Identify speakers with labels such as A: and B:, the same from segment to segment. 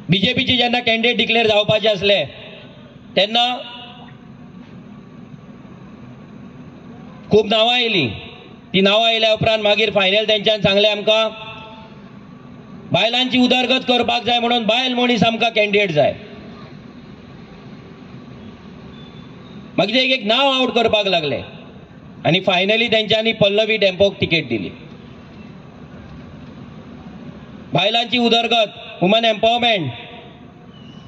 A: बीजेपीचे जेन्ना candidate declare जावपाचे असले तेन्ना खूब नांवां आयलीं. ती नांवां आयल्या उपरांत मागीर फायनल तेंच्यान सांगलें आमकां बायलांची उदरगत करपाक जाय म्हणून बायल मनीस आमकां कॅन्डिडेट जाय. मागीर एक एक नांव आउट करपाक लागले आनी फायनली तेंच्यांनी पल्लवी डेंपोक तिकेट दिली. बायलांची उदरगत, वुमन एम्पावरमेंट,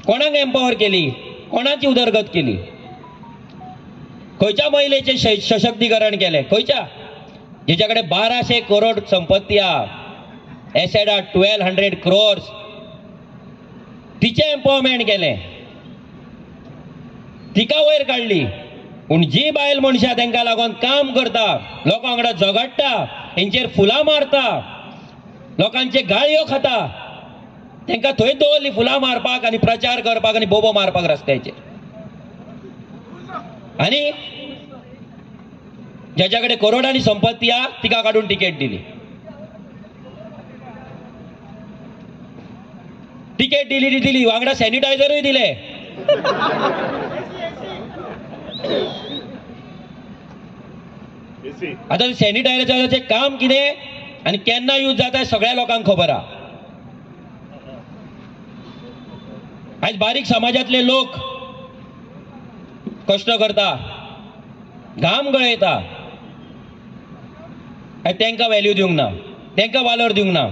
A: कोणाक एम्पावर केली, कोणाची उदरगत केली, खंयच्या महिलेचे सशक्तीकरण केले, खंयच्या जेच्या कडेन 1200 करोड संपत्ती आहा, एसेट आहा 1200 crores, तिचे एम्पावरमेंट केले, तिका वयर काडली. पूण जी बायल मनशां तांकां लागून काम करता, लोकां वांगडा झगडटा, तेंचेर फुलां मारता, लोकांचे गाळयो खाता, तांकां थंय दवरली फुलां मारपाक आनी प्रचार करपाक आनी बोबो मारपाक रस्त्याचेर. आनी ज्याच्या कडेन करोडांनी संपत्ती आहा तिका काडून तिकेट दिली. तिकेट दिली वांगडा सॅनिटायझरूय दिले. आता सॅनिटायझराचे काम कितें आनी केन्ना यूज जाता सगळ्या लोकांक खबर आहा. आज बारीक समाजातले लोक कष्ट करता, घाम गळयता, तांकां व्हॅल्यू दिवंक ना, तांकां वालोर दिवंक ना.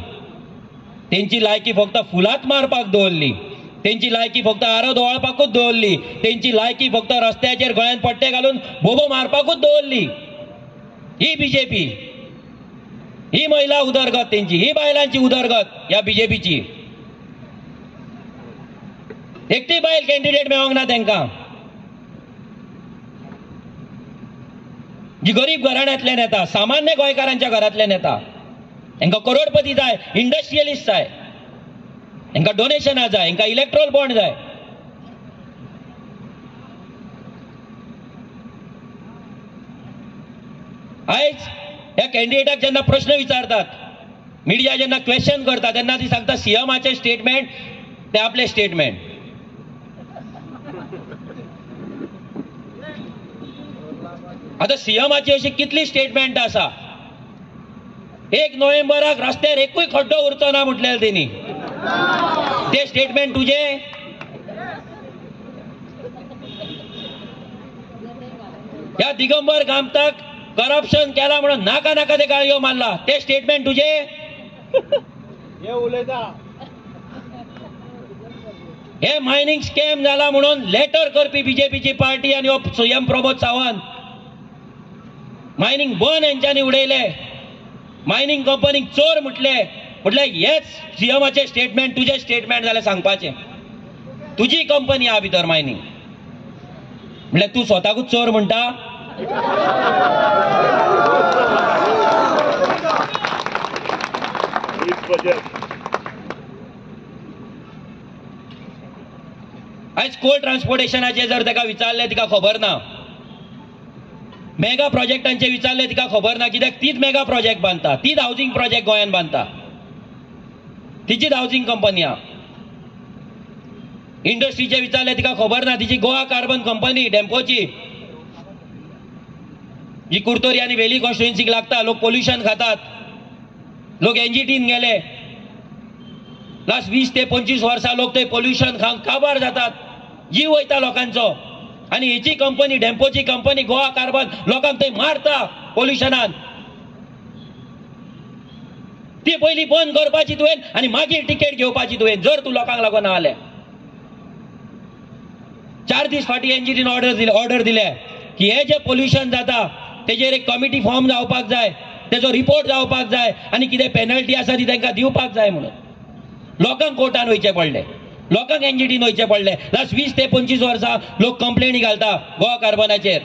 A: तेंची लायकी फक्त फुलांत मारपाक दवरली, तेंची लायकी फक्त आरो दोळपाकूच दवरली, तेंची लायकी फक्त रस्त्याचेर गळ्यान पट्टे घालून बोबो मारपाकूच दवरली. ही बीजेपी, ही महिला उदरगत तेंची, ही बायलांची उदरगत या बीजेपीची. एकटी बायल कॅन्डिडेट मेळोंक ना तांकां. जी गरीब घराण्यांतल्यान येता, सामान्य गोंयकारांच्या घरांतल्यान येता, तांकां करोडपती जाय, इंडस्ट्रियलिस्ट जाय, तांकां डोनेशनां जाय, तांकां इलेक्ट्रोल बॉन्ड जाय. आयज ह्या कॅन्डिडेटाक जेन्ना प्रश्न विचारतात, मिडिया जेन्ना क्वेश्चन करता तेन्ना ती सांगता सीएमाचे स्टेटमेंट ते आपले स्टेटमेंट. आता सीएमाची अशी कितली स्टेटमेंट आसा. 1 नोव्हेंबराक रस्त्यार एकूय खड्डो उरचो ना म्हटलें तेणी. ते स्टेटमेंट तुझे. ह्या दिगंबर कामताक करप्शन केला म्हणून नाका नाका ते गाळयो मारला, ते स्टेटमेंट तुझे. हे मायनिंग स्कॅम जाला म्हणून लेटर करपी बीजेपीची पार्टी आणि सीएम प्रमोद सावंत. मायनिंग बंद हेंच्यांनी उडयले, मायनिंग कंपनीक चोर म्हटले हेच सीएमाचे स्टेटमेंट तुझे स्टेटमेंट जाल्यार सांगपाचें. तुजी कंपनी आहा भितर मायनिंग म्हटल्यार तूं स्वताकूच चोर म्हणटा. आयज कोल ट्रान्सपोर्टेशनाचे जर ताका विचारले तिका खबर ना, मेगा प्रोजेक्टांचे विचारले तिका खबर ना, कित्याक तीच मेगा प्रोजेक्ट बांदता, तीच हाऊसिंग प्रोजेक्ट गोंयांत बांदता, तिचीच हाऊसिंग कंपनी आहा. इंडस्ट्रीचे विचारले तिका खबर ना, तिची गोवा कार्बन कंपनी डेम्पोची जी कुर्तोरी आनी वेली कॉन्स्टिट्युएन्सीक लागता. लोक पोल्युशन खातात, लोक एनजीटीन गेले, लास्ट 20 ते 25 वर्सां लोक थंय पोल्युशन खावंक काबार जातात, जीव वयता लोकांचो. आनी हिची कंपनी डेम्पोची कंपनी गोवा कार्बन लोकांक थंय मारता पोल्युशनान. ती पयली बंद करपाची तुवें आनी मागीर टिकेट घेवपाची तुवें, जर तूं लोकांक लागून आले. 4 दीस फाटीं एनजीटीन ऑर्डर दिले की हे जे पोल्युशन जाता तेजेर एक कमिटी फॉर्म जावपाक जाय, तेजो रिपोर्ट जावपाक जाय आनी कितें पेनल्टी आसा ती तांकां दिवपाक जाय म्हणून. लोकांक कोर्टान वयचे पडले, लोकांक एनजीटीन वयचे पडले. लास्ट 20 ते 25 वर्सां लोक कंप्लेनी घालता गोवा कार्बनाचेर.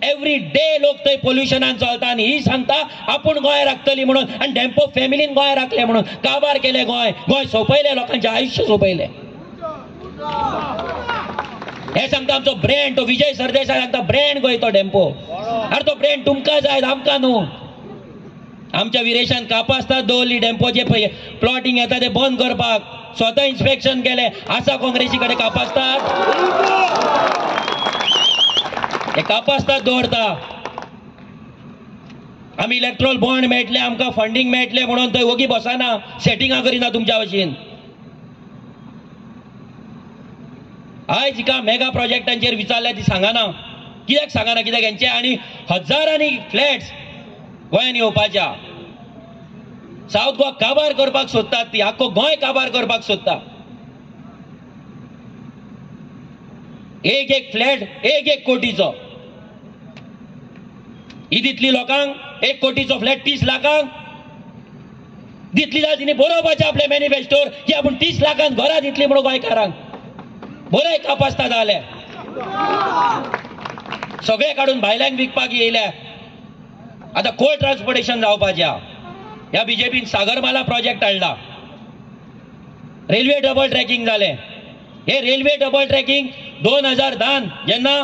A: एवरी डे लोक थंय पोल्युशनान चलता आनी ही सांगता आपूण गोंय राखतली म्हणून. आनी डेम्पो फॅमिलीन गोंय राखले म्हणून काबार केले गोंय, गोंय सोंपयले, लोकांचें आयुश्य सोंपयले. हे सांगता आमचो ब्रँड, तो विजय सरदेसाय सांगता ब्रँड गोंय तो डेम्पो. अरे तो ब्रँड तुमकां जाय आमकां न्हू. आमच्या विरेशान कापासतात दवरली डेम्पोचे प्लॉटिंग येता ते बंद करपाक स्वतः इन्स्पेक्शन केले आसा काँग्रेसी कडेन कापासतात हे कापासतात दवरता आमी इलेक्ट्रॉल बॉन्ड मेळटले आमकां फंडिंग मेळटले म्हणून थंय ओगी बसना सेटिंगां करिना तुमच्या भशेन आयज हिका मेगा प्रोजेक्टांचेर विचारल्या ती सांगना कित्याक सांगना कित्याक हेंचे आनी हजारांनी फ्लॅट्स गोंयान येवपाच्या साऊथ गोवा काबार करपाक सोदतात ती आख्खो गोंय काबार करपाक सोदता एक एक फ्लॅट एक कोटीचो ही दितली लोकांक 1 कोटीचो फ्लॅट 30 लाखांक दितली जाल्यार तिने बरोवपाचें आपल्या मॅनिफेस्टोर की आपूण 30 लाखांक घरां दितली म्हणून गोंयकारांक बरोय कापासता जाले सगळे काडून भायल्यांक विकपाक येयल्या आता कोल्ड ट्रान्सपोर्टेशन जावपाच्या ह्या बीजेपीन सागरमाला प्रोजेक्ट हाडला रेल्वे डबल ट्रॅकिंग जाले हे रेल्वे डबल ट्रॅकिंग 2010 जेन्ना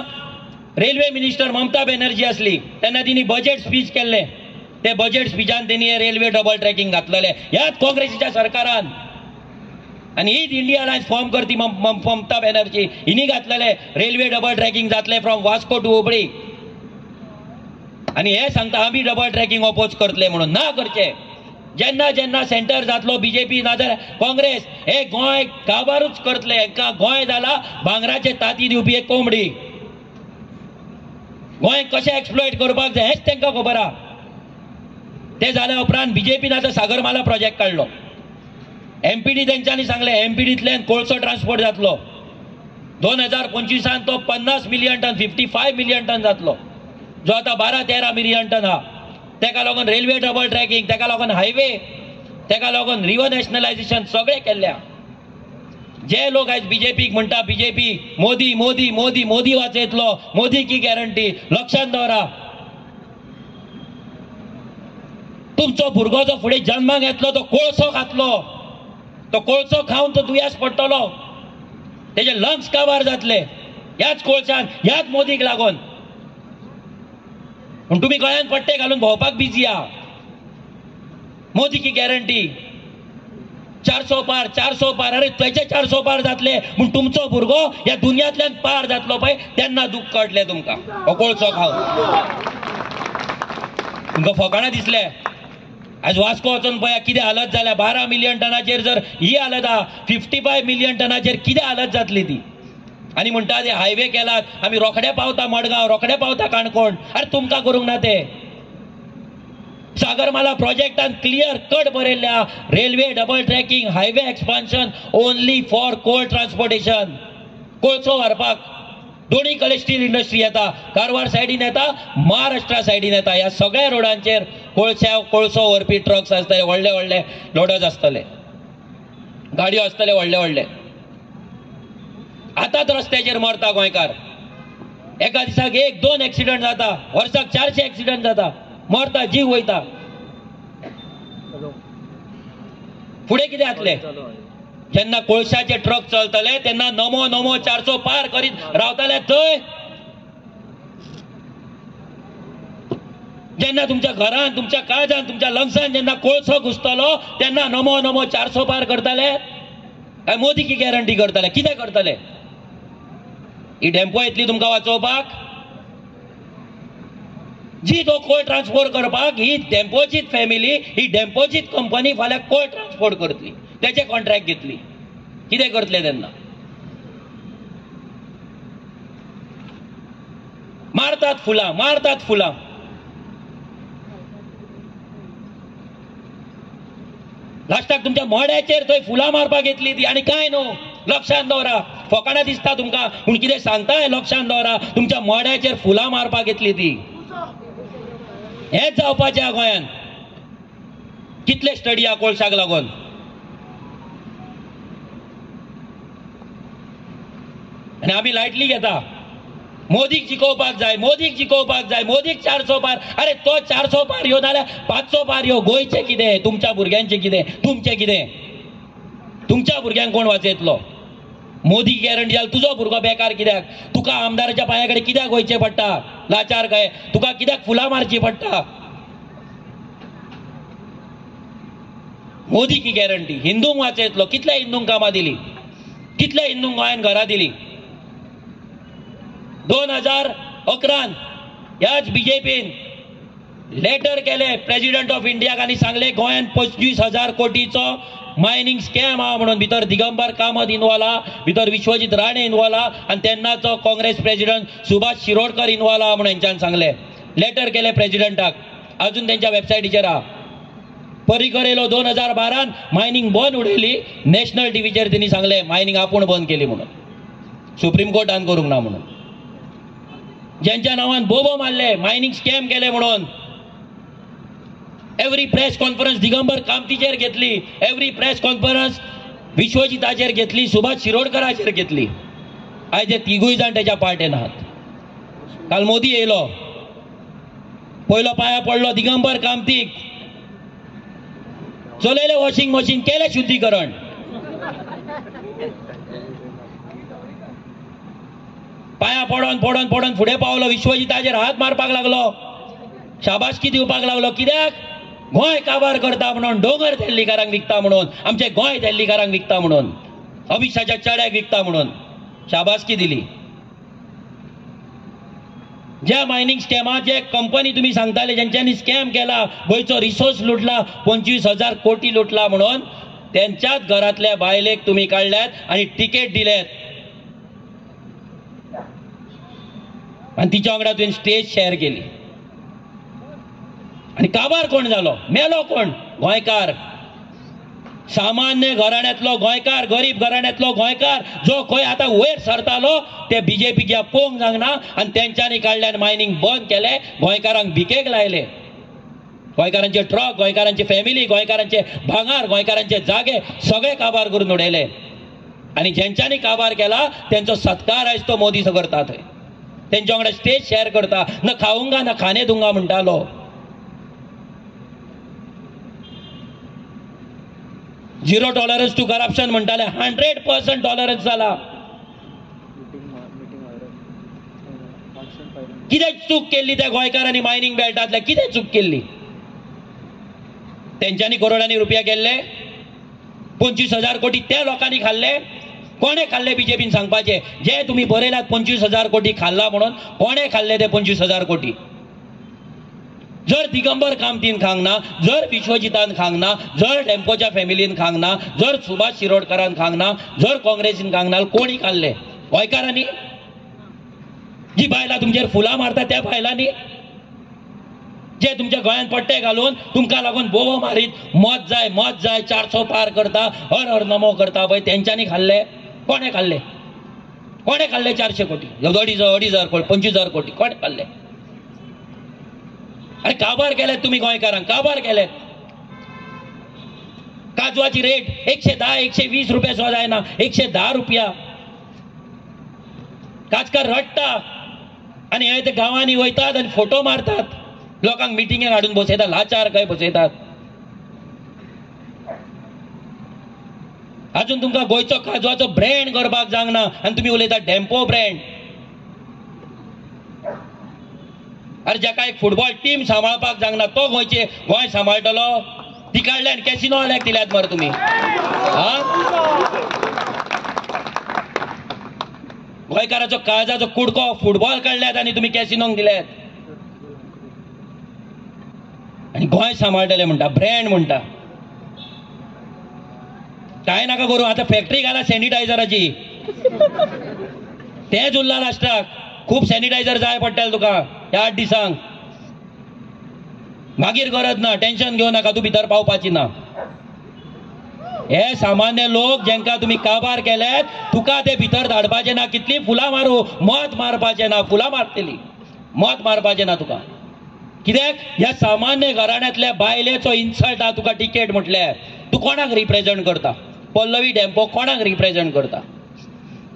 A: रेल्वे मिनिस्टर ममता बॅनर्जी असली तेन्ना तिने बजेट स्पीच केल्ले ते बजेट स्पीचान त्यांनी हे रेल्वे डबल ट्रॅकिंग घातलेले ह्याच काँग्रेसीच्या सरकारान आणि हीच इंडिया अलायन्स फॉर्म करती ममता बॅनर्जी हिनी घातलेले रेल्वे डबल ट्रॅकिंग जातले फ्रॉम वास्को टू हुबळी आणि हे सांगता आम्ही डबल ट्रॅकिंग ऑपोज करतले म्हणून ना करचे जेन्ना जेन्ना सेंटर जातलो बीजेपी नाजाल्यार काँग्रेस हे गोंय काबारूच करतले हांकां गोंय जाला भांगराचे ताती दिवपी एक कोंबडी गोंय कशें एक्सप्लॉयट करपाक जाय हेच तांकां खबर आहा ते जाल्या उपरांत बीजेपीन आतां सागरमाला प्रोजेक्ट काडलो एमपीडी तेंच्यांनी सांगले एमपीडींतल्यान कोळसो ट्रान्सपोर्ट जातलो 2025 तो 50 मिलियन टन 55 मिलियन टन जातलो जो आता 12-13 मिलियन टन हा तेका लागून रेल्वे डबल ट्रॅकिंग तेका लागून हायवे तेका लागून रिव्हर नॅशनलायझेशन सगळे केल्ल्या जे लोक आज बीजेपीक म्हणटा बीजेपी मोदी मोदी मोदी मोदी वाचयतलो मोदी की गॅरंटी लक्षात दवरा तुमचो भुरगो जो फुडें जन्माक येतलो तो कोळसो खातलो तो कोळसो खावन तो दुयेंस पडटलो तेजे लंग्स काबार जातले ह्याच कोळशान ह्याच मोदीक लागून पूण तुम्ही गळ्यान पट्टे घालून भोंवपाक बिजी आहा मोदी की गॅरंटी 400 पार अरे त्याचे 400 पार जातले पूण तुमचो भुरगो ह्या दुनियांतल्यान पार जातलो पळय तेन्ना दुःख कळटले तुमकां हो कोळसो खावन तुमकां फकाणां दिसले आज वास्को वचून पळया कितें हालत जाल्या 12 मिलियन टनाचेर जर ही हालत आहा 55 मिलियन टनाचेर कितें हालत जातली ती आणि म्हणटा ते हायवे केलात आम्ही रोखडे पावता मडगांव रोखडे पावता काणकोण अरे तुमकां करूंक ना ते सागरमाला प्रोजेक्टान क्लियर कट बरयल्ल्या railway double tracking highway expansion only for coal transportation कोळसो व्हरपाक दोन्ही कडेन स्टील इंडस्ट्री येता कारवार सायडीन येता महाराष्ट्रा सायडीन येता ह्या सगळ्या रोडांचेर कोळसो व्हरपी ट्रक्स आसतले व्हडले व्हडले लोडर्स आसतले गाडयो आसतले व्हडले व्हडले आताच रस्त्याचेर मरता गोंयकार एका दिसाक 1-2 एक्सिडंट जाता वर्साक 400 एक्सिडंट जाता मरता जीव वयता फुडें कितें जातलें जेन्ना कोळशाचे ट्रक चलतले तेन्ना नमो 400 पार करीत रावतले थंय जेन्ना तुमच्या घरान तुमच्या काळजान तुमच्या लंग्सान जेन्ना कोळसो घुसतलो तेन्ना नमो 400 पार करतले काय मोदी की गॅरंटी करतले कितें करतले ही डेम्पो येतली तुमकां वाचोवपाक जी तो कोल्ड ट्रान्सपोर्ट करपाक ही डेम्पोचीच फॅमिली ही डेम्पोचीच कंपनी फाल्यां कोल्ड ट्रान्सपोर्ट करतली त्याचे कॉन्ट्रॅक्ट घेतली कितें करतले तेन्ना मारतात फुलां लास्टाक तुमच्या मोड्याचेर थंय फुलां मारपाक येतली ती आनी कांय न्हू लक्षांत दवरा फकाणां दिसता तुमकां पूण कितें सांगता लक्षांत दवरा तुमच्या मोड्याचेर फुलां मारपाक येतली ती हेच जावपाचें गोंयान कितले स्टडी आहा कोळशाक लागून आनी आमी लायटली घेता मोदीक जिखोवपाक जाय मोदीक 400 पार अरे तो 400 पार येवन जाल्यार 500 पार येव गोंयचे कितें तुमच्या भुरग्यांचे कितें तुमचें कितें तुमच्या भुरग्यांक कोण वाचयतलो मोदी गॅरंटी जाल्यार तुजो भुरगो बेकार कित्याक तुका आमदाराच्या पांया कडेन कित्याक वयचें पडटा लाचार काय तुका कित्याक फुलां मारची पडटा मोदी की गॅरंटी हिंदूंक वाचयतलो. कितल्या हिंदूंक कामां दिली, कितल्या हिंदूंक गोंयान घरां दिली. 2011 ह्याच बीजेपीन लेटर केले प्रेसिडेंट ऑफ इंडियाक आनी सांगले गोंयान 25,000 कोटीचो मायनिंग स्कॅम आहा म्हणून. भितर दिगंबर कामत इन्वॉल्व आहा, भितर विश्वजीत राणे इन्वॉल्व आहा आनी तेन्नाचो काँग्रेस प्रेसिडेंट सुभाष शिरोडकर इन्वॉल्व आहा म्हणून हेंच्यान सांगले. लेटर केले प्रेसिडेंटाक, अजून त्यांच्या वेबसायटीचेर आहा. पर्रीकर येयलो 2012 मायनिंग बंद उडयली. नॅशनल टीव्हीचेर त्यांनी सांगले मायनिंग आपूण बंद केली म्हणून, सुप्रीम कोर्टान करूंक ना म्हणून. ज्यांच्या नावान बोबो मारले, मायनिंग स्कॅम केले म्हणून. एव्हरी प्रेस कॉन्फरन्स दिगंबर कामतीचेर घेतली, एव्हरी प्रेस कॉन्फरन्स विश्वजिताचेर घेतली, सुभाष शिरोडकराचेर घेतली. आयज हे तिगूय जाण त्याच्या पार्टेन आहात. काल मोदी येयलो, पयलो पाया पडलो दिगंबर कामतीक, चलयले वॉशिंग मशीन, केले शुद्धीकरण. पाया पडोन पडोन पडोन फुडें पावलो, विश्वजिताचेर हात मारपाक लागलो, शाबासकी दिवपाक लागलो. कित्याक? गोंय काबार करता म्हणून, दोंगर दिल्लीकारांक विकता म्हणून, आमचे गोंय दिल्लीकारांक विकता म्हणून, अमित शाहच्या चेड्याक विकता म्हणून शाबासकी दिली. ज्या मायनिंग स्कॅमाचे कंपनी तुम्ही सांगताले ज्यांच्यांनी स्कॅम केला, गोंयचो रिसोर्स लुटला, 25,000 कोटी लुटला म्हणून, त्यांच्याच घरातल्या बायलेक तुम्ही काढल्यात आणि तिकेट दिल्यात आणि तिच्या वांगडा तुवें स्टेज शेअर केली. आणि काबार कोण झालो? मेलो कोण? गोंयकार, सामान्य घराण्यांतलो गोंयकार, गरीब घराण्यांतलो गोंयकार, जो खंय आतां वयर सरतालो ते बीजेपीक या पोंग जावना आनी तेंच्यांनी काडल्यान मायनिंग बंद केले. गोंयकारांक भिकेक लायले. गोंयकारांचे ट्रक, गोंयकारांची फॅमिली, गोंयकारांचे भांगार, गोंयकारांचे जागे सगळे काबार करून उडयले. आणि ज्यांच्यांनी काबार केला त्यांचो सत्कार आयज तो मोदी करता. थंय तेंच्या वांगडा स्टेज शेअर करता. न खाऊंगा न खाणे दूंगा म्हणटालो. झिरो टॉलरन्स टू करप्शन म्हणटाले, 100% टॉलरन्स जाला. कितें चूक केल्ली त्या गोंयकारांनी मायनिंग बेल्टांतल्या? कितें चूक केल्ली? तेंच्यांनी करोडांनी रुपया केल्ले, 25,000 कोटी त्या लोकांनी खाल्ले. कोणे खाल्ले? बीजेपीन सांगपाचे. जे तुम्ही बरयलात 25,000 कोटी खाल्ला म्हणून, कोणे खाल्ले ते 25,000 कोटी? जर दिगंबर कामतीन खांक ना, जर विश्वजितान खांक ना, जर टेम्पोच्या फॅमिलीन खांक ना, जर सुभाष शिरोडकरान खांक ना, जर काँग्रेसीन खांक ना, कोणी खाल्ले? गोंयकारांनी. जी बायलां तुमचेर फुलां मारता त्या बायलांनी, जे तुमच्या गोंयांत पट्टे घालून तुमकां लागून बोबो मारीत मत जाय 400 पार करता, हर हर नमो करता पळय, तेंच्यांनी खाल्ले. कोणे खाल्ले? कोणे खाल्ले 400 कोटी? 2,500 कोटी, 25,000 कोटी कोणे खाल्ले? अरे काबार केलेत तुम्ही गोंयकारांक, काबार केलेत. काजवाची रेट 110 120 रुपया सुद्धा जायना, 110 रुपया. काजकार रडटा आणि हे ते गावांनी वयतात आणि फोटो मारतात, लोकांक मिटिंगेक हाडून बसयतात, लाचार काय बसयतात. अजून तुमकां गोंयचो काजवाचो ब्रँड करपाक जावना आनी तुमी उलयतात डेम्पो ब्रँड. अरे जाका एक फुटबॉल टीम सांबाळपाक जावना तो गोंय सांबाळटलो? ती काडल्यान कॅसिनो वाल्याक दिल्यात मरे तुम्ही. गोंयकाराचो काळजाचो कुडको फुटबॉल काडल्यात आनी तुम्ही कॅसिनोक दिल्यात. आणि गोंय सांबाळटले म्हणटा, ब्रँड म्हणटा. काय नाका करू, आता फॅक्टरी घाला सॅनिटायझराची. तेच उरला लास्टाक. खूप सॅनिटायझर जाय पडटले तुका ह्या 8 दिसांक. मागीर गरज ना, टेन्शन घेऊ नका, तू भितर पावपाची ना. हे सामान्य लोक जेंका तुम्ही काबार केल्यात, तुका ते भितर धाडपाचे ना. कितली फुलां मारू, मत मारपाचे ना. फुलां मारतली, मत मारपाचे ना तुका. कित्याक ह्या सामान्य घराण्यांतल्या बायलेचो इन्सल्ट हा तुका टिकेट म्हटल्यार. तू कोणाक रिप्रेझेंट करता? पल्लवी डेम्पो कोणाक रिप्रेझेंट करता?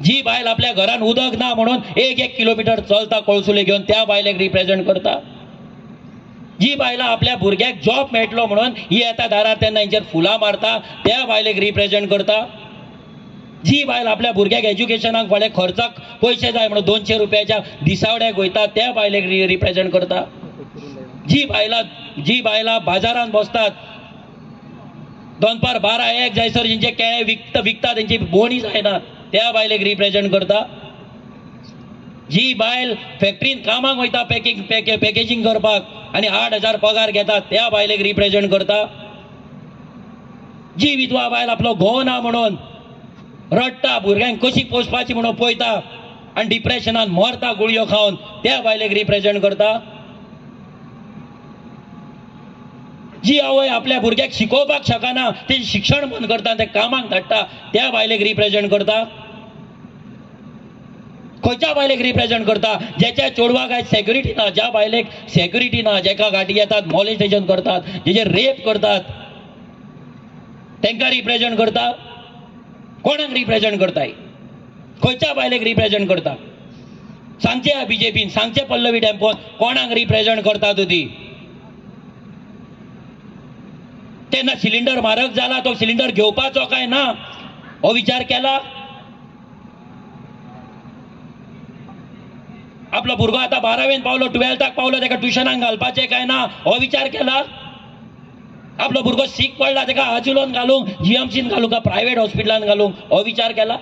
A: जी बायल आपल्या घरान उदक ना म्हणून 1 किलोमीटर चलता कळसुले घेऊन, त्या बायलेक रिप्रेझेंट करता? जी बायला आपल्या भुरग्याक जॉब मेळटलो म्हणून ही येता दारार तेन्ना हेंचेर फुलां मारता, त्या बायलेक रिप्रेझेंट करता? जी बायल आपल्या भुरग्याक एज्युकेशनाक फळे खर्चाक पयशे जाय म्हणून 200 रुपयाच्या दिसावड्याक वयता, त्या बायलेक रिप्रेझेंट करता? जी बायला बाजारात बसतात दोनपार 12-1 जायसर जेंचे केळे विकता त्यांची बोणी जायना त्या बायलेक रिप्रेझेंट करता. जी बायल फॅक्टरीन कामाक वयता पॅकेजिंग करपाक आणि 8,000 पगार घेता त्या बायलेक रिप्रेझेंट करता. जी विधवा बायल आपलो घोव ना म्हणून रडटा, भुरग्यांक कशी पोसपाची म्हणून पळयता आणि डिप्रेशनान मरता गुळयो खावन त्या बायलेक रिप्रेझेंट करता. जी आवय आपल्या भुरग्याक शिकोवपाक शकना ते शिक्षण बंद करता ते कामाक धाडटा त्या बायलेक रिप्रेझेंट करता. खंयच्या बायलेक रिप्रेझेंट करता ज्याच्या चेडवाक आयज सेक्युरिटी ना, ज्या बायलेक सेक्युरिटी ना, जेका गाडी येतात मॉलेस्टेशन करतात, जेचे रेप करतात तांकां रिप्रेझेंट करता. कोणाक रिप्रेझेंट करताय? खंयच्या बायलेक रिप्रेझेंट करता? सांगचे बीजेपीन, सांगचे पल्लवी टेम्पोन कोणाक रिप्रेझेंट करता ती? तेन्ना सिलिंडर म्हारग जाला तो सिलिंडर घेवपाचो काय ना हो विचार केला? आपलो भुरगो आता 12वेन पावलो 12थाक पावलो ताका ट्युशनाक घालपाचें काय ना हो विचार केला? आपलो भुरगो सीक पडला ताका आजुलोन घालूंक जीएमसीन घालूंक का प्रायव्हेट हॉस्पिटलान घालूंक हो विचार केला?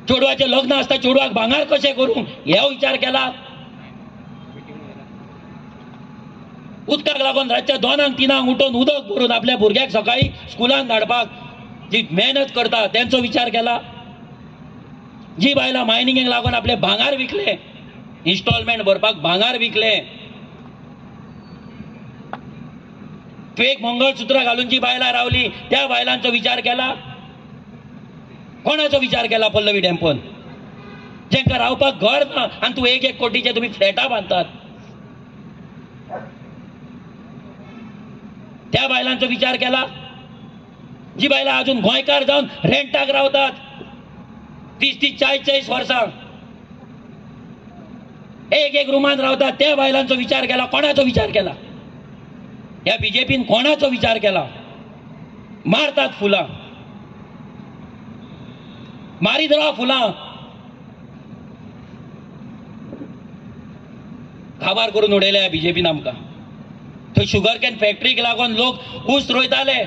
A: चेडवाचें लग्न आसता चेडवाक भांगार कशें करूंक हे विचार केला? उदकाक लागून रातच्या 2-3 उठून उदक भरून आपल्या भुरग्याक सकाळी स्कुलान धाडपाक जी मेहनत करता त्यांचो विचार केला? जी बायलां मायनिंगेक लागून आपले भांगार विकले, इन्स्टॉलमेंट भरपाक भांगार विकले, फेक मंगळसूत्र घालून जी बायलां रावली त्या बायलांचो विचार केला? कोणाचो विचार केला पल्लवी टेम्पोन? जेंका रावपाक घर ना आनी तूं 1-1 कोटीचे तुम्ही फ्लॅटां बांदतात त्या बायलांचो विचार केला? जी बायलां अजून गोंयकार जावन रेंटाक रावतात 30-40 वर्सां 1-1 रुमान रावतात त्या बायलांचो विचार केला? कोणाचो विचार केला? या बीजेपीन कोणाचो विचार केला? मारतात फुलां, मारीत राहा फुलां. काबार करून उडयल्या बीजेपीन आमकां. थंय शुगर कॅन फॅक्टरीक लागून लोक ऊस रोयताले,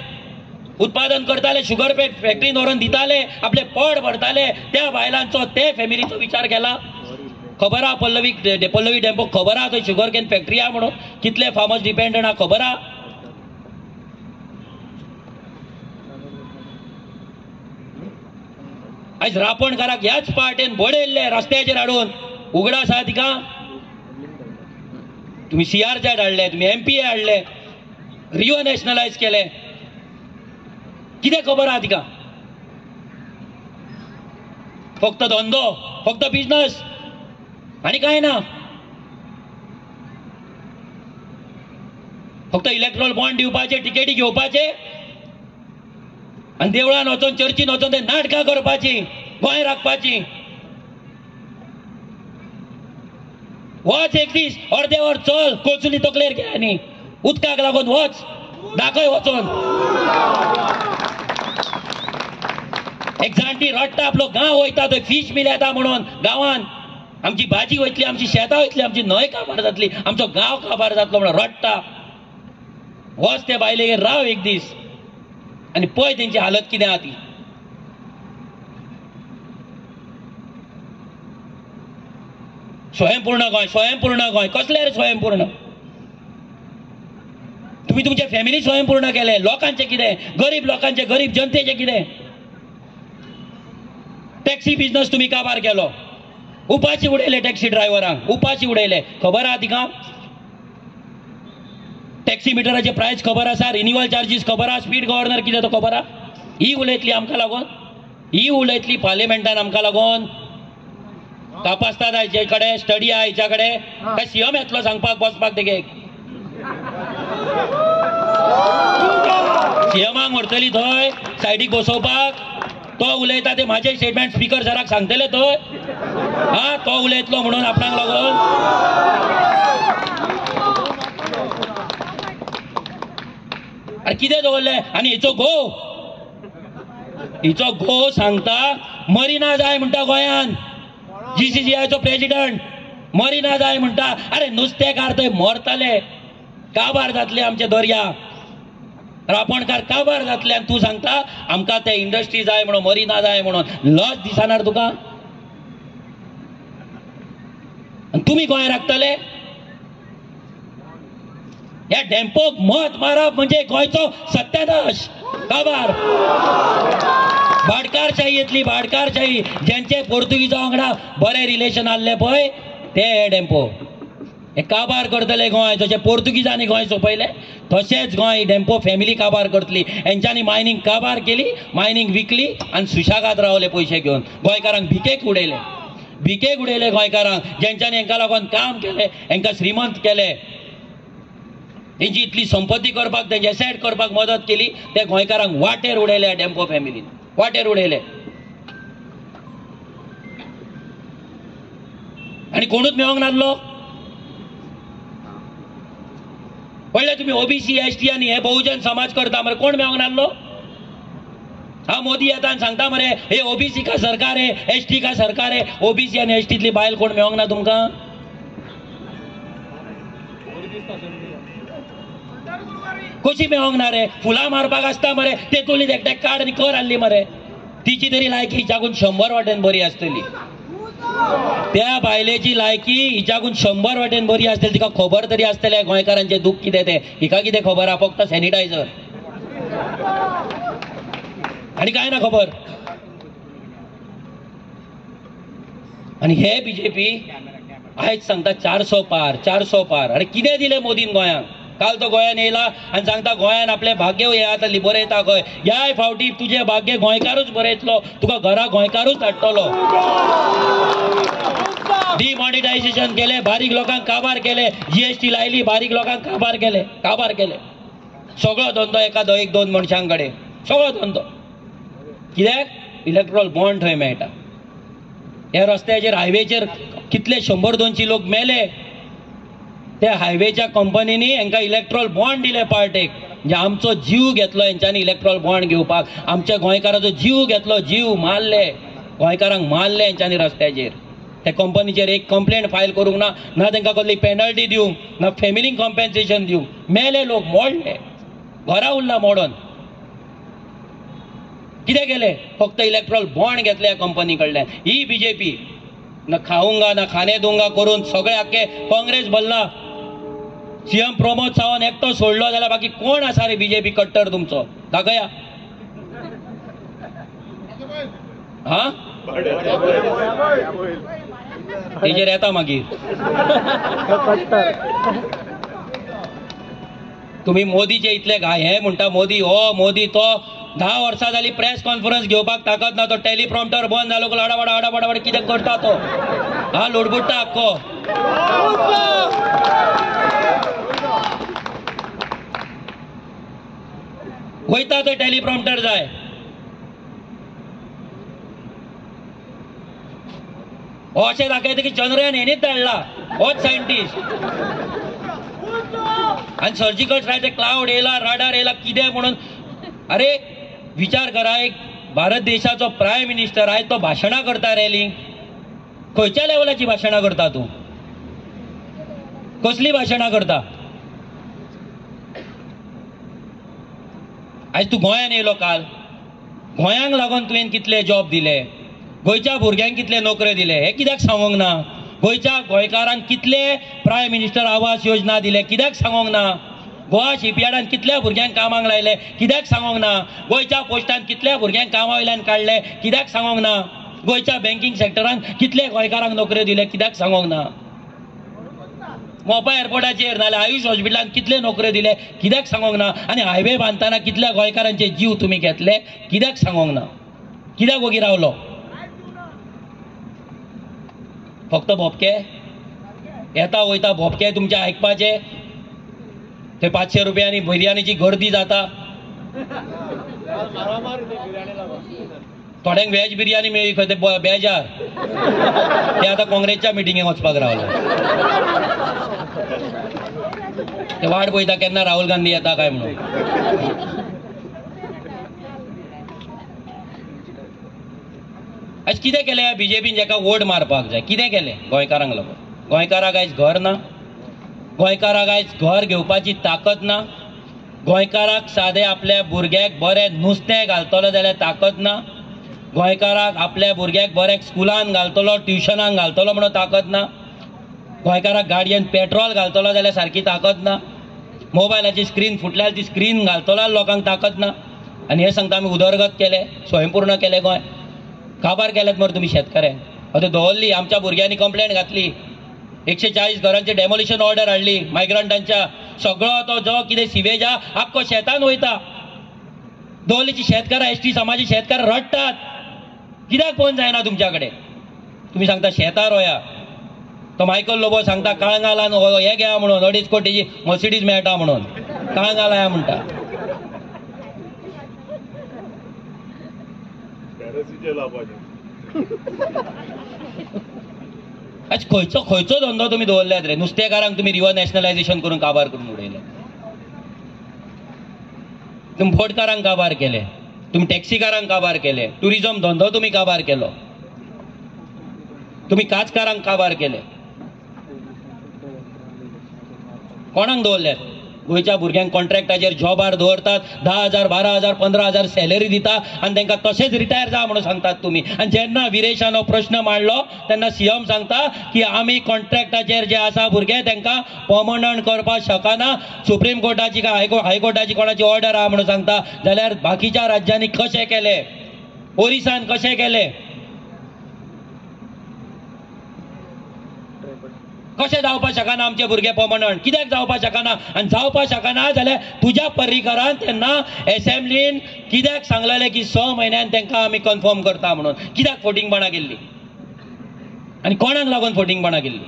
A: उत्पादन करताले, शुगर फॅक्टरीन व्हरून दिताले, आपले पोट भरताले त्या बायलांचो ते फॅमिलीचो विचार केला? खबर आहा पल्लवी टेम्पो खबर आहा थंय शुगर कॅन फॅक्टरी आहा म्हणून कितले फार्मर्स डिपेंडंट आहा खबर आहा? आयज रापणकाराक ह्याच पार्टेन बडयल्ले रस्त्याचेर हाडून उगडास आहा तिका? तुम्ही CR हाडले, तुम्ही MPA हाडले, रिओ नॅशनलायज केले, कितें खबर आहा तिका? फक्त धंदो, फक्त बिझनेस आणि काय ना. फक्त इलेक्ट्रॉल बॉन्ड दिवपाचे, टिकेटी घेवपाचे आणि देवळान वचून चर्चीन वचून ते नाटकां करपाची, गोंय राखपाची. वच एक दीस अर्दे वर चल कोचुली तकलेर घे आनी उदकाक लागून वच दाखय वचून. एक जाणटी रडटा आपलो गांव वयता थंय फिश मिल येता म्हणून गांवान आमची भाजी वयतली, आमची शेतां वयतली, आमची न्हंय काबार जातली, आमचो गांव काबार जातलो म्हणून रडटा. वच ते बायलेगेर राव एक दीस आनी पळय तेंची हालत कितें आहा ती. स्वयंपूर्ण गोंय, स्वयंपूर्ण गोंय कसले रे स्वयंपूर्ण? तुम्ही तुमचे फॅमिली स्वयंपूर्ण केले, लोकांचे कितें? गरीब लोकांचे, गरीब जनतेचे कितें? टॅक्सी बिझनेस तुम्ही काबार केलो, उपाशी उडयले टॅक्सी ड्रायव्हरांक, उपाशी उडयले. खबर आहा तिका? टॅक्सी मिटराचे प्राइस खबर आसा, रिन्युअल चार्जीस खबर आहा, स्पीड गव्हर्नर कितें तो खबर आहा? ही उलयतली आमकां लागून, ही उलयतली पार्लिमेंटान आमकां लागून. तपासतात हाचे कडेन, स्टडी आहा हेच्या कडेन, काय सीएम येतलो सांगपाक बसपाक तेगे? सीएमाक व्हरतली थंय सायडीक बसोवपाक, तो उलयता ते माझे स्टेटमेंट स्पीकर सराक सांगतले थंय. हा तो उलयतलो म्हणून आपणाक लागून. अरे कितें दवरले? आनी हिचो घोव सांगता मरिना जाय म्हणटा गोंयान. GCCIचो प्रेसिडेंट मरिना जाय म्हणटा. अरे नुस्तेकार थंय मरताले, काबार जातले आमचे दर्या, रापणकार काबार जातले, आनी तूं सांगता आमकां ते इंडस्ट्री जाय म्हणून, मरिना जाय म्हणून. लज दिसणार तुका? आनी तुमी गोंय राखतले? ह्या डेम्पोक मत मारप म्हणजे गोंयचो सत्यानाश. काबार भाटकारशाही येतली, भाटकारशाही. ज्यांचे पोर्तुगीजा वांगडा बरे रिलेशन आसले पळय ते हे डेम्पो हे काबार करतले गोंय. जशे पोर्तुगीजांनी गोंय सोंपयले तशेंच गोंय डेम्पो फॅमिली काबार करतली. हेंच्यांनी मायनींग काबार केली, मायनींग विकली आनी सुशागाद रावले पयशे घेवन. गोंयकारांक भिकेक उडयले गोंयकारांक. ज्यांच्यांनी हेंका लागून काम केले, हेंका श्रीमंत केले, तेंची इतली संपत्ती करपाक, तेंचे एसेट करपाक मदत केली, ते गोंयकारांक वाटेर उडयले. डेम्पो फॅमिलीन वाटेर उडयले. आनी कोणूच मेळोंक नासलो. पळयलें तुमी ओबीसी, एसटी आनी हे बहुजन समाज करता मरे, कोण मेळोंक नासलो? हा मोदी येता आनी सांगता मरे हे ओबीसी का सरकार है, एसटी का सरकार है. ओबीसी आनी एसटीतली बायल कोण मेळोंक ना तुमकां? कशी मेळोंक ना रे? फुलां मारपाक आसता मरे, तेतूंतली एकट्या कार्ड आनी कर हाडली मरे. तिची तरी लायकी हिच्याकून 100 वाटेन बरी आसतली. त्या बायलेची लायकी हिच्याकून 100 वाटेन बरी आसतली. तिका खबर तरी आसतलें गोंयकारांचें दुख कितें तें. हिका कितें खबर आहा? फक्त सॅनिटायझर आनी कांय ना खबर. आनी हे बीजेपी आयज सांगता 400 पार. अरे कितें दिलें मोदीन गोंयांक? काल तो गोंयान येयला आनी सांगता गोंयान आपले भाग्य हे आतां बरयता खंय. ह्याय फावटी तुजें भाग्य गोंयकारूच बरयतलो, तुका घरा गोंयकारूच धाडटलो. डिमॉनिटायझेशन केले, बारीक लोकांक काबार केले, जीएसटी लायली, बारीक लोकांक काबार केले. सगळो धंदो एका 1-2 मनशां कडेन, सगळो धंदो. कित्याक? इलेक्ट्रॉल बॉन्ड थंय मेळटा. ह्या रस्त्याचेर हायवेचेर कितले 100-200 लोक मेले. त्या हायवेच्या कंपनीनी हांकां इलेक्ट्रॉल बॉन्ड दिले पार्टेक. म्हणजे आमचो जीव घेतलो हेंच्यांनी इलेक्ट्रॉल बॉन्ड घेवपाक. आमच्या गोंयकाराचो जीव घेतलो, जीव मारले, गोंयकारांक मारले हेंच्यांनी रस्त्याचेर. त्या कंपनीचेर एक कंप्लेंट फायल करूंक ना, ना तांकां कसली पेनल्टी दिवंक, ना फॅमिलीक कॉम्पेन्सेशन दिवंक. मेले लोक, मोडले, घरा उरला मोडून. कितें केलें? फक्त इलेक्ट्रॉल बॉन्ड घेतले कंपनी कडल्यान. ही बीजेपी ना खाऊंगा ना खाने दूंगा करून सगळे आख्खे काँग्रेस भरला. सीएम प्रमोद सावंत एकटो सोडलो जाल्यार बाकी कोण आसा रे बीजेपी कट्टर तुमचो? दाखया. हा तेजेर येता मागीर. तुम्ही मोदीचे इतले हे म्हणटा मोदी हो मोदी तो. 10 वर्सां जाली प्रेस कॉन्फरन्स घेवपाक ताकद ना. तो टेलिप्रॉम्प्टर बंद जालो आडावाडा कितें करता तो? हा लोडबुट्टा आख्खो. वयता तो टेलिप्रॉम्प्टर जाय. हो अशें दाखयता की चंद्रयान हेणीच धाडला, होच सायंटिस्ट. आनी सर्जिकल स्ट्रायक क्लाउड येयला, राडार येयला, कितें म्हणून. अरे विचार करा, एक भारत देशाचो प्रायम मिनिस्टर आयज तो भाशणां करता रॅलीक. खंयच्या लेवलाची भाशणां करता तूं? कसली भाशणां करता? आयज तूं गोंयान येयलो काल, गोंयांक लागून तुवें कितले जॉब दिले, गोंयच्या भुरग्यांक कितले नोकऱ्यो दिले, हे कित्याक सांगूंक ना? गोंयच्या गोंयकारांक कितले प्रायम मिनिस्टर आवास योजना दिले, कित्याक सांगूंक ना? गोवा शिपयार्डान कितल्या भुरग्यांक कामाक लायले, कित्याक सांगूंक ना? गोंयच्या पोस्टान कितल्या भुरग्यांक कामा वयल्यान काडले, कित्याक सांगूंक ना? गोंयच्या बँकिंग सेक्टरान कितले गोंयकारांक नोकऱ्यो दिले, कित्याक सांगूंक ना? मोपा एअरपोर्टाचेर नाल्यार आयुष हॉस्पिटलान कितले नोकऱ्यो दिले, कित्याक सांगूंक ना? आनी हायवे बांदतना कितल्या गोंयकारांचे जीव तुमी घेतले, कित्याक सांगूंक ना? कित्याक वगी रावलो? फक्त भोपके येता वयता, भोपके तुमचे आयकपाचे. ते 500 रुपयांनी बिर्याणीची गर्दी जाता. थोड्यांक व्हेज बिर्याणी मेळ्ळी खंय ते बेजार. ते आतां काँग्रेसच्या मिटिंगेक वचपाक रावले. ते वाट पळयता केन्ना राहुल गांधी येता काय म्हणून. आयज कितें केलें बीजेपीन जेका वोट मारपाक जाय, कितें केलें गोंयकारांक लागून? गोंयकारांक आयज घर ना, गोंयकाराक आयज घर घेवपाची ताकद ना, गोंयकाराक सादे आपल्या भुरग्याक बरें नुस्तें घालतलो जाल्यार ताकद ना, गोंयकाराक आपल्या भुरग्याक बरें स्कुलान घालतलो ट्युशनाक घालतलो म्हणून ताकद ना, गोंयकाराक गाडयेन पेट्रोल घालतलो जाल्यार सारकी ताकद ना, मोबायलाची स्क्रीन फुटल्यार ती स्क्रीन घालतलो लोकांक ताकद ना. आनी हे सांगता आमी उदरगत केले, स्वयंपूर्ण केले गोंय. काबार केलेत मरे तुमी शेतकऱ्यांक. आतां दवरली आमच्या भुरग्यांनी कंप्लेंट घातली, 140 घरांची डेमोलिशन ऑर्डर हाडली मायग्रंटांच्या. सगळो तो जो कितें सिवेज आहा आख्खो शेतान वयता. दवरलीची शेतकारां एसटी समाजी शेतकार रडटात. कित्याक पळोवन जायना तुमच्या कडेन? तुमी सांगता शेतां रोया. तो मायकल लोबो सांगता कळंगालान हे घ्या म्हणून 2.5 कोटीची मर्सिडीज मेळटा म्हणून. कळंगाला या म्हणटा. आज खंयचो धंदो तुमी दवरल्यात रे? नुस्तेकारांक तुमी रिव्हर नॅशनलायझेशन करून काबार करून उडयले. तुम्ही बोटकारांक काबार केले, तुम्ही टॅक्सीकारांक काबार केले, टुरिझम धंदो तुम्ही काबार केलो, तुम्ही काचकारांक काबार केले. कोणाक दवरल्यात? गोंयच्या भुरग्यांक कॉन्ट्रॅक्टाचेर जॉबार दवरतात, 10,000 12,000 15,000 सॅलरी दिता आनी तांकां तशेंच रिटायर जा म्हणून सांगतात तुमी. आनी जेन्ना विरेशान हो प्रश्न मांडलो तेन्ना सीएम सांगता की आमी कॉन्ट्रॅक्टाचेर जे आसा भुरगे तांकां पर्मनंट करपाक शकना, सुप्रीम कोर्टाची काय हायकोर्टाची कोणाची ऑर्डर आहा म्हणून सांगता. जाल्यार बाकीच्या राज्यांनी कशें केले? ओरिसान कशें केले? कशें जावपाक शकना आमचे भुरगे पर्मनंट? कित्याक जावपाक शकना? आनी जावपाक शकना जाल्यार तुज्या पर्रीकरान तेन्ना एसेंब्लीन कित्याक सांगलेलें की 6 म्हयन्यान तांकां आमी कन्फर्म करता म्हणून? कित्याक फोटिंगपणां केल्ली? आनी कोणाक लागून फोटिंगपणां केल्ली?